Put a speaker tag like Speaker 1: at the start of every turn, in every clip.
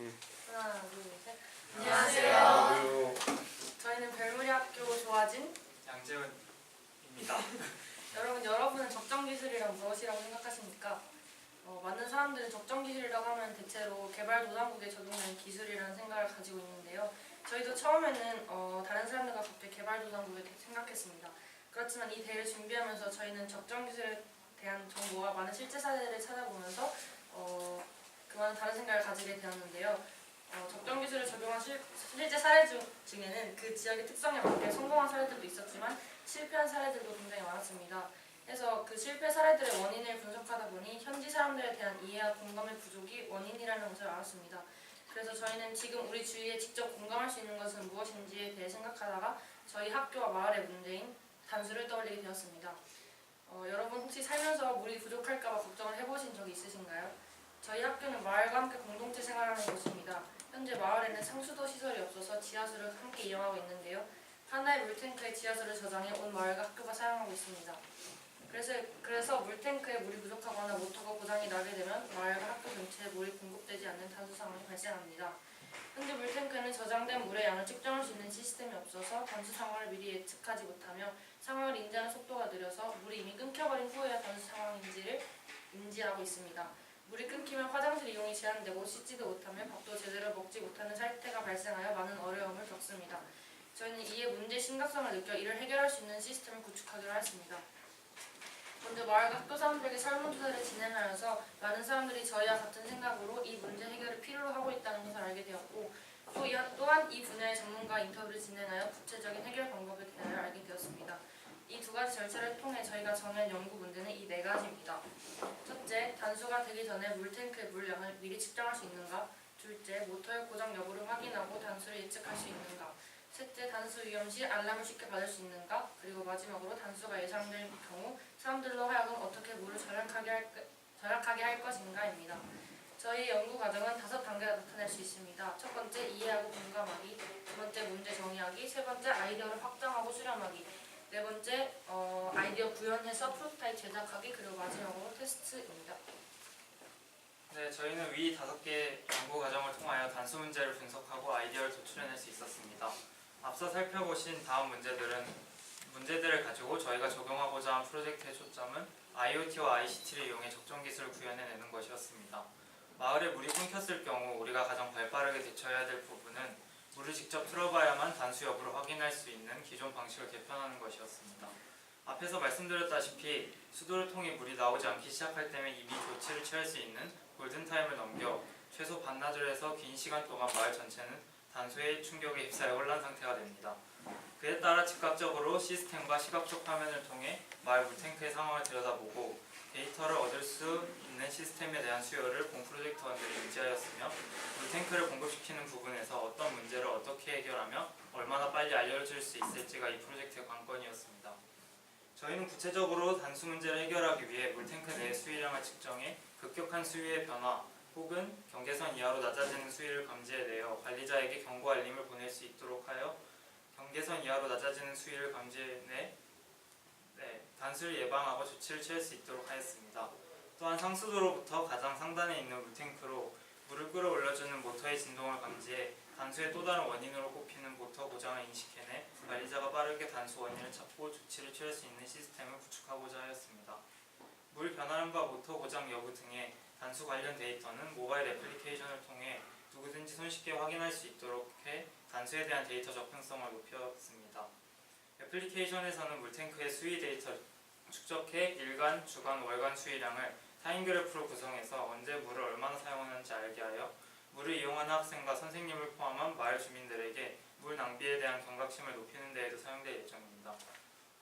Speaker 1: 하나, 둘, 셋.
Speaker 2: 안녕하세요.
Speaker 1: 저희는 별무리 학교 조아진,
Speaker 2: 양재훈입니다.
Speaker 1: 여러분은 적정기술이란 무엇이라고 생각하십니까? 많은 사람들은 적정기술이라고 하면 대체로 개발도상국에 적용되는 기술이라는 생각을 가지고 있는데요. 저희도 처음에는 다른 사람들과 같이 개발도상국을 생각했습니다. 그렇지만 이 대회를 준비하면서 저희는 적정기술에 대한 정보와 많은 실제 사례를 찾아보면서 그 많은 다른 생각을 가지게 되었는데요. 적정기술을 적용한 실제 사례 중에는 그 지역의 특성에 맞게 성공한 사례들도 있었지만 실패한 사례들도 굉장히 많았습니다. 그래서 그 실패 사례들의 원인을 분석하다 보니 현지 사람들에 대한 이해와 공감의 부족이 원인이라는 것을 알았습니다. 그래서 저희는 지금 우리 주위에 직접 공감할 수 있는 것은 무엇인지에 대해 생각하다가 저희 학교와 마을의 문제인 단수를 떠올리게 되었습니다. 여러분 혹시 살면서 물이 부족할까 봐 걱정을 해보신 적이 있으신가요? 저희 학교는 마을과 함께 공동체 생활하는 곳입니다. 현재 마을에는 상수도 시설이 없어서 지하수를 함께 이용하고 있는데요. 하나의 물탱크에 지하수를 저장해 온 마을과 학교가 사용하고 있습니다. 그래서 물탱크에 물이 부족하거나 모터가 고장이 나게 되면 마을과 학교 전체에 물이 공급되지 않는 단수 상황이 발생합니다. 현재 물탱크에는 저장된 물의 양을 측정할 수 있는 시스템이 없어서 단수 상황을 미리 예측하지 못하며 상황을 인지하는 속도가 느려서 물이 이미 끊겨버린 후에야 단수 상황인지를 인지하고 있습니다. 물이 끊기면 화장실 이용이 제한되고 씻지도 못하며 밥도 제대로 먹지 못하는 사태가 발생하여 많은 어려움을 겪습니다. 저희는 이에 문제의 심각성을 느껴 이를 해결할 수 있는 시스템을 구축하기로 하였습니다. 먼저 마을과 학교 사람들에게 설문조사를 진행하여서 많은 사람들이 저희와 같은 생각으로 이 문제 해결을 필요로 하고 있다는 것을 알게 되었고 또한 이 분야의 전문가 인터뷰를 진행하여 구체적인 해결 방법에 대하여 알게 되었습니다. 이 두 가지 절차를 통해 저희가 정한 연구 문제는 이 네 가지입니다. 첫째, 단수가 되기 전에 물탱크의 물량을 미리 측정할 수 있는가? 둘째, 모터의 고장 여부를 확인하고 단수를 예측할 수 있는가? 셋째, 단수 위험 시 알람을 쉽게 받을 수 있는가? 그리고 마지막으로 단수가 예상될 경우 사람들로 하여금 어떻게 물을 절약하게 할 것인가입니다. 저희 연구 과정은 5단계가 나타낼 수 있습니다. 첫 번째, 이해하고 공감하기. 두 번째, 문제 정의하기. 세 번째, 아이디어를 확장하고 수렴하기. 네 번째, 아이디어 구현해서 프로토타입 제작하기. 그리고 마지막으로 테스트입니다.
Speaker 2: 네, 저희는 위 5개의 연구 과정을 통하여 단수 문제를 분석하고 아이디어를 도출해낼 수 있었습니다. 앞서 살펴보신 다음 문제들을 가지고 저희가 적용하고자 한 프로젝트의 초점은 IoT와 ICT를 이용해 적정 기술을 구현해내는 것이었습니다. 마을에 물이 끊겼을 경우 우리가 가장 발빠르게 대처해야 될 부분은 물을 직접 틀어봐야만 단수 여부를 확인할 수 있는 기존 방식을 개편하는 것이었습니다. 앞에서 말씀드렸다시피 수도를 통해 물이 나오지 않기 시작할 때면 이미 조치를 취할 수 있는 골든타임을 넘겨 최소 반나절에서 긴 시간 동안 마을 전체는 단수의 충격에 휩싸여 혼란 상태가 됩니다. 그에 따라 즉각적으로 시스템과 시각적 화면을 통해 마을 물탱크의 상황을 들여다보고 데이터를 얻을 수 있는 시스템에 대한 수요를 본 프로젝트원들이 인지하였으며 물탱크를 공급시키는 부분에서 어떤 문제를 어떻게 해결하며 얼마나 빨리 알려줄 수 있을지가 이 프로젝트의 관건이었습니다. 저희는 구체적으로 단수 문제를 해결하기 위해 물탱크 내의 수위량을 측정해 급격한 수위의 변화 혹은 경계선 이하로 낮아지는 수위를 감지해내어 관리자에게 경고 알림을 보낼 수 있도록 하여 경계선 이하로 낮아지는 수위를 감지해내 단수를 예방하고 조치를 취할 수 있도록 하였습니다. 또한 상수도로부터 가장 상단에 있는 물탱크로 물을 끌어올려주는 모터의 진동을 감지해 단수의 또 다른 원인으로 꼽히는 모터 고장을 인식해내 관리자가 빠르게 단수 원인을 찾고 조치를 취할 수 있는 시스템을 구축하고자 하였습니다. 물 변화량과 모터 고장 여부 등의 단수 관련 데이터는 모바일 애플리케이션을 통해 누구든지 손쉽게 확인할 수 있도록 해 단수에 대한 데이터 접근성을 높였습니다. 애플리케이션에서는 물탱크의 수위 데이터 축적해 일간, 주간, 월간 수위량을 타임 그래프로 구성해서 언제 물을 얼마나 사용하는지 알게 하여 물을 이용하는 학생과 선생님을 포함한 마을 주민들에게 물 낭비에 대한 경각심을 높이는 데에도 사용될 예정입니다.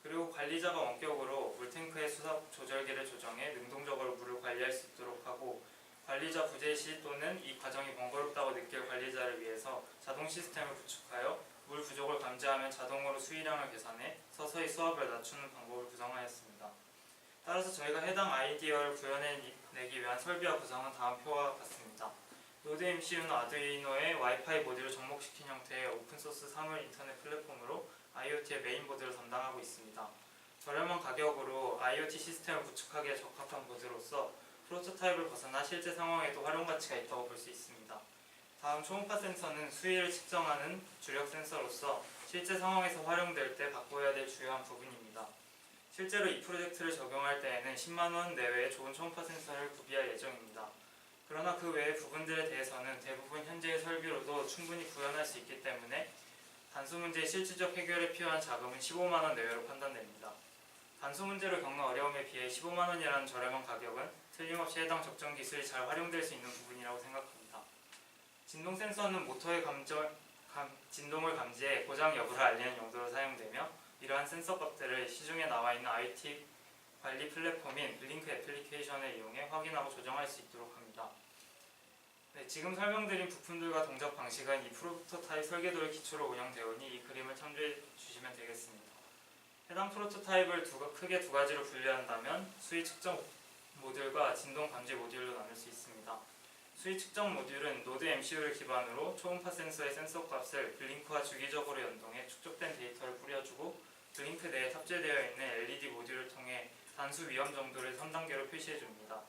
Speaker 2: 그리고 관리자가 원격으로 물탱크의 수압 조절기를 조정해 능동적으로 물을 관리할 수 있도록 하고 관리자 부재 시 또는 이 과정이 번거롭다고 느낄 관리자를 위해서 자동 시스템을 구축하여 물 부족을 감지하면 자동으로 수위량을 계산해 서서히 수압을 낮추는 방법을 구성하였습니다. 따라서 저희가 해당 아이디어를 구현해내기 위한 설비와 구성은 다음 표와 같습니다. 노드 MCU는 아두이노에 와이파이 모듈을 접목시킨 형태의 오픈소스 사물 인터넷 플랫폼으로 IoT의 메인보드를 담당하고 있습니다. 저렴한 가격으로 IoT 시스템을 구축하기에 적합한 보드로서 프로토타입을 벗어나 실제 상황에도 활용 가치가 있다고 볼 수 있습니다. 다음 초음파 센서는 수위를 측정하는 주력 센서로서 실제 상황에서 활용될 때 바꿔야 될 주요한 부분입니다. 실제로 이 프로젝트를 적용할 때에는 10만 원 내외의 좋은 초음파 센서를 구비할 예정입니다. 그러나 그 외의 부분들에 대해서는 대부분 현재의 설비로도 충분히 구현할 수 있기 때문에 단수 문제의 실질적 해결에 필요한 자금은 15만 원 내외로 판단됩니다. 단수 문제를 겪는 어려움에 비해 15만 원이라는 저렴한 가격은 틀림없이 해당 적정 기술이 잘 활용될 수 있는 부분이라고 생각합니다. 진동 센서는 모터의 진동을 감지해 고장 여부를 알리는 용도로 사용되며 이러한 센서 값들을 시중에 나와 있는 IoT 관리 플랫폼인 블링크 애플리케이션을 이용해 확인하고 조정할 수 있도록 합니다. 네, 지금 설명드린 부품들과 동작 방식은 이 프로토타입 설계도를 기초로 운영되오니 이 그림을 참조해 주시면 되겠습니다. 해당 프로토타입을 크게 두 가지로 분류한다면 수위 측정 모듈과 진동 감지 모듈로 나눌 수 있습니다. 수위 측정 모듈은 노드 MCU를 기반으로 초음파 센서의 센서 값을 블링크와 주기적으로 연동해 축적된 데이터를 뿌려주고 블링크 내에 탑재되어 있는 LED 모듈을 통해 단수 위험 정도를 3단계로 표시해줍니다.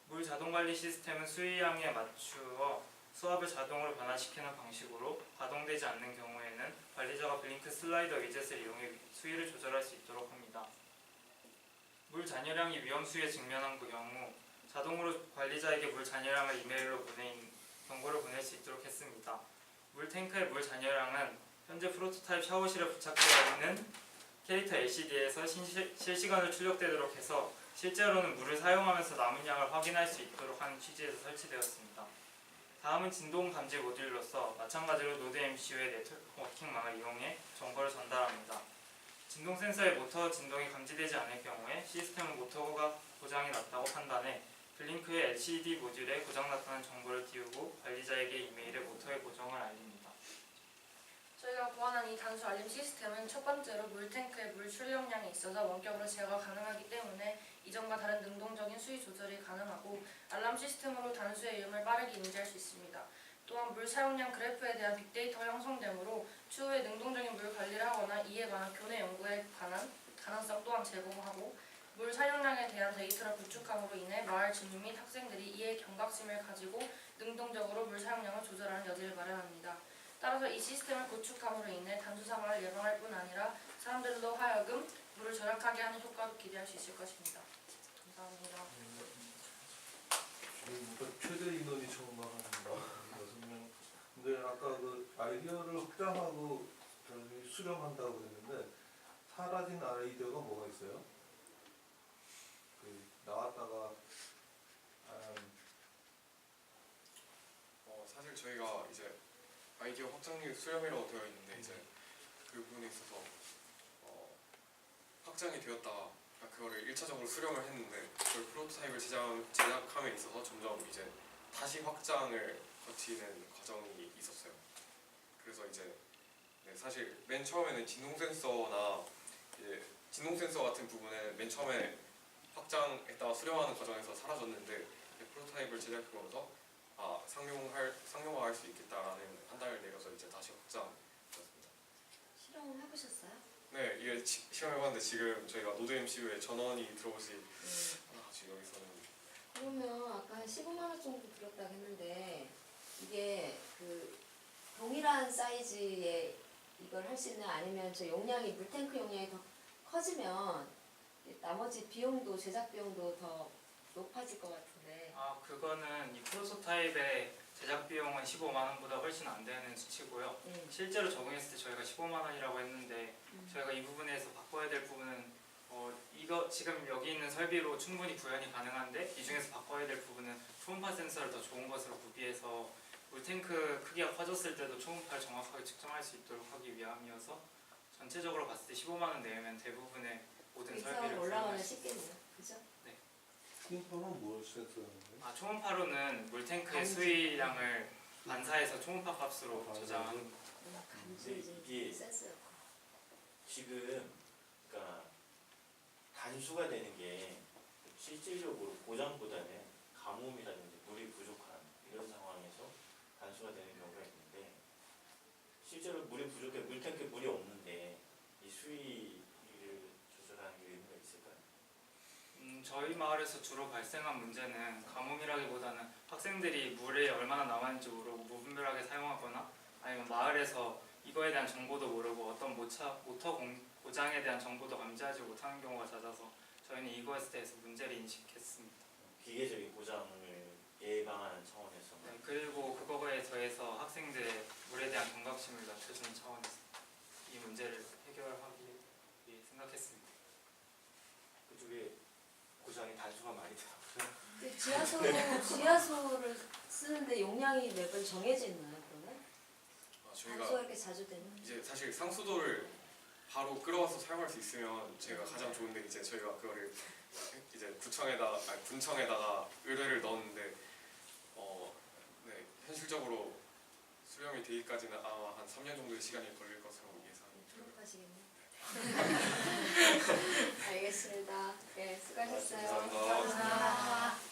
Speaker 2: 물 자동 관리 시스템은 수위양에 맞추어 수압을 자동으로 변화시키는 방식으로 가동되지 않는 경우에는 관리자가 블링크 슬라이더 위젯을 이용해 수위를 조절할 수 있도록 합니다. 물 잔여량이 위험 수위에 직면한 경우 자동으로 관리자에게 물 잔여량을 이메일로 경고를 보낼 수 있도록 했습니다. 물 탱크의 물 잔여량은 현재 프로토타입 샤워실에 부착되어 있는 캐릭터 LCD에서 실시간으로 출력되도록 해서 실제로는 물을 사용하면서 남은 양을 확인할 수 있도록 하는 취지에서 설치되었습니다. 다음은 진동 감지 모듈로서 마찬가지로 노드 MCU의 네트워킹망을 이용해 정보를 전달합니다. 진동 센서의 모터 진동이 감지되지 않을 경우에 시스템은 모터가 고장이 났다고 판단해 블링크의 LCD 모듈에 고장났다는 정보를 띄우고 관리자에게 이메일에 모터의 고정을 알립니다.
Speaker 1: 저희가 고안한 이 단수 알림 시스템은 첫 번째로 물탱크의 물 출력량에 있어서 원격으로 제어가 가능하기 때문에 이전과 다른 능동적인 수위 조절이 가능하고 알람 시스템으로 단수의 이름을 빠르게 인지할 수 있습니다. 또한 물 사용량 그래프에 대한 빅데이터 형성되므로 추후에 능동적인 물 관리를 하거나 이에 관한 교내 연구에 관한 가능성 또한 제공하고 물 사용량에 대한 데이터를 구축함으로 인해 마을 주민 및 학생들이 이에 경각심을 가지고 능동적으로 물 사용량을 조절하는 여지를 마련합니다. 따라서 이 시스템을 구축함으로 인해 단수 사망을 예방할 뿐 아니라 사람들로 하여금 물을 절약하게 하는 효과도 기대할 수 있을 것입니다. 감사합니다.
Speaker 3: 최대 인원이 청망합니다. 6명. 근데 아까 그 아이디어를 확장하고 저기 수렴한다고 그랬는데 사라진 아이디어가 뭐가 있어요? 그 나왔다가
Speaker 4: 사실 저희가 이제 아이디어 확장률 수렴이라고 되어 있는데 이제 그 부분에 있어서 확장이 되었다가 그거를 1차적으로 수렴을 했는데 그걸 프로토타입을 제작함에 있어서 점점 이제 다시 확장을 거치는 과정이 있었어요. 그래서 이제 사실 맨 처음에는 진동 센서나 이제 진동 센서 같은 부분은 맨 처음에 확장했다가 수렴하는 과정에서 사라졌는데 프로토타입을 제작하면서 상용화할 수 있겠다라는 판단을 내려서 이제 다시 확장했습니다.
Speaker 5: 실험을 해보셨어요?
Speaker 4: 네, 이게 실험해봤는데 지금 저희가 노드 MCU에 전원이 들어오지 않아가지고 여기서는.
Speaker 5: 그러면 아까 15만 원 정도 들었다고 했는데 이게 그 동일한 사이즈의 이걸 할 수 있는 아니면 저 용량이 물탱크 용량이 더 커지면 나머지 비용도 제작 비용도 더 높아질 것 같은데.
Speaker 2: 그거는 이 프로토타입의 제작 비용은 15만 원보다 훨씬 안 되는 수치고요. 실제로 적용했을 때 저희가 15만 원이라고 했는데 저희가 이 부분에서 바꿔야 될 부분은 이거 지금 여기 있는 설비로 충분히 구현이 가능한데 이 중에서 바꿔야 될 부분은 초음파 센서를 더 좋은 것으로 구비해서 물탱크 크기가 커졌을 때도 초음파를 정확하게 측정할 수 있도록 하기 위함이어서 전체적으로 봤을 때 15만 원 내면 대부분의 모든
Speaker 5: 그
Speaker 2: 설비를
Speaker 5: 이상 올라가면
Speaker 2: 구현할 수
Speaker 5: 쉽겠네요. 그죠?
Speaker 3: 초음파는 뭘 센서하는 거예요?
Speaker 2: 초음파로는 물탱크의
Speaker 5: 감지.
Speaker 2: 수위량을 반사해서 초음파 값으로 저장하는 거.
Speaker 5: 감지
Speaker 6: 이게
Speaker 5: 센스였고.
Speaker 6: 지금 그러니까 단수가 되는 게 실질적으로 고장보다는 가뭄이라든지 물이 부족한 이런 상황에서 단수가 되는 경우가 있는데 실제로 물이 부족해 물탱크에 물이 없는데 이 수위를 조절하는 게 의미가 있을까요?
Speaker 2: 저희 마을에서 주로 발생한 문제는 가뭄이라기보다는 학생들이 물이 얼마나 남았는지 모르고 무분별하게 사용하거나 아니면 마을에서 이거에 대한 정보도 모르고 어떤 모터 고장에 대한 정보도 감지하지 못하는 경우가 잦아서 저희는 이거에 대해서 문제를 인식했습니다.
Speaker 6: 기계적인 고장을 예방하는 차원에서
Speaker 2: 네, 그리고 그거에 더해서 학생들의 물에 대한 경각심을 낮춰주는 차원에서 이 문제를 해결하기 위해 생각했습니다.
Speaker 6: 그쪽에 고장이 단수가 많이 되더라고요.
Speaker 5: 근데 지하수를 쓰는데 용량이 매번 정해져 있나요, 그러면?
Speaker 4: 저희가
Speaker 5: 단수가 이렇게 자주 되는?
Speaker 4: 이제 사실 상수도를 바로 끌어와서 사용할 수 있으면 제가 가장 좋은데 이제 저희가 그거를 이제 군청에다가 의뢰를 넣었는데 네, 현실적으로 수령이 되기까지는 아마 한 3년 정도의 시간이 걸릴 것으로 예상이 들어요.
Speaker 5: 알겠습니다. 네, 수고하셨어요.
Speaker 4: 감사합니다.
Speaker 5: 감사합니다.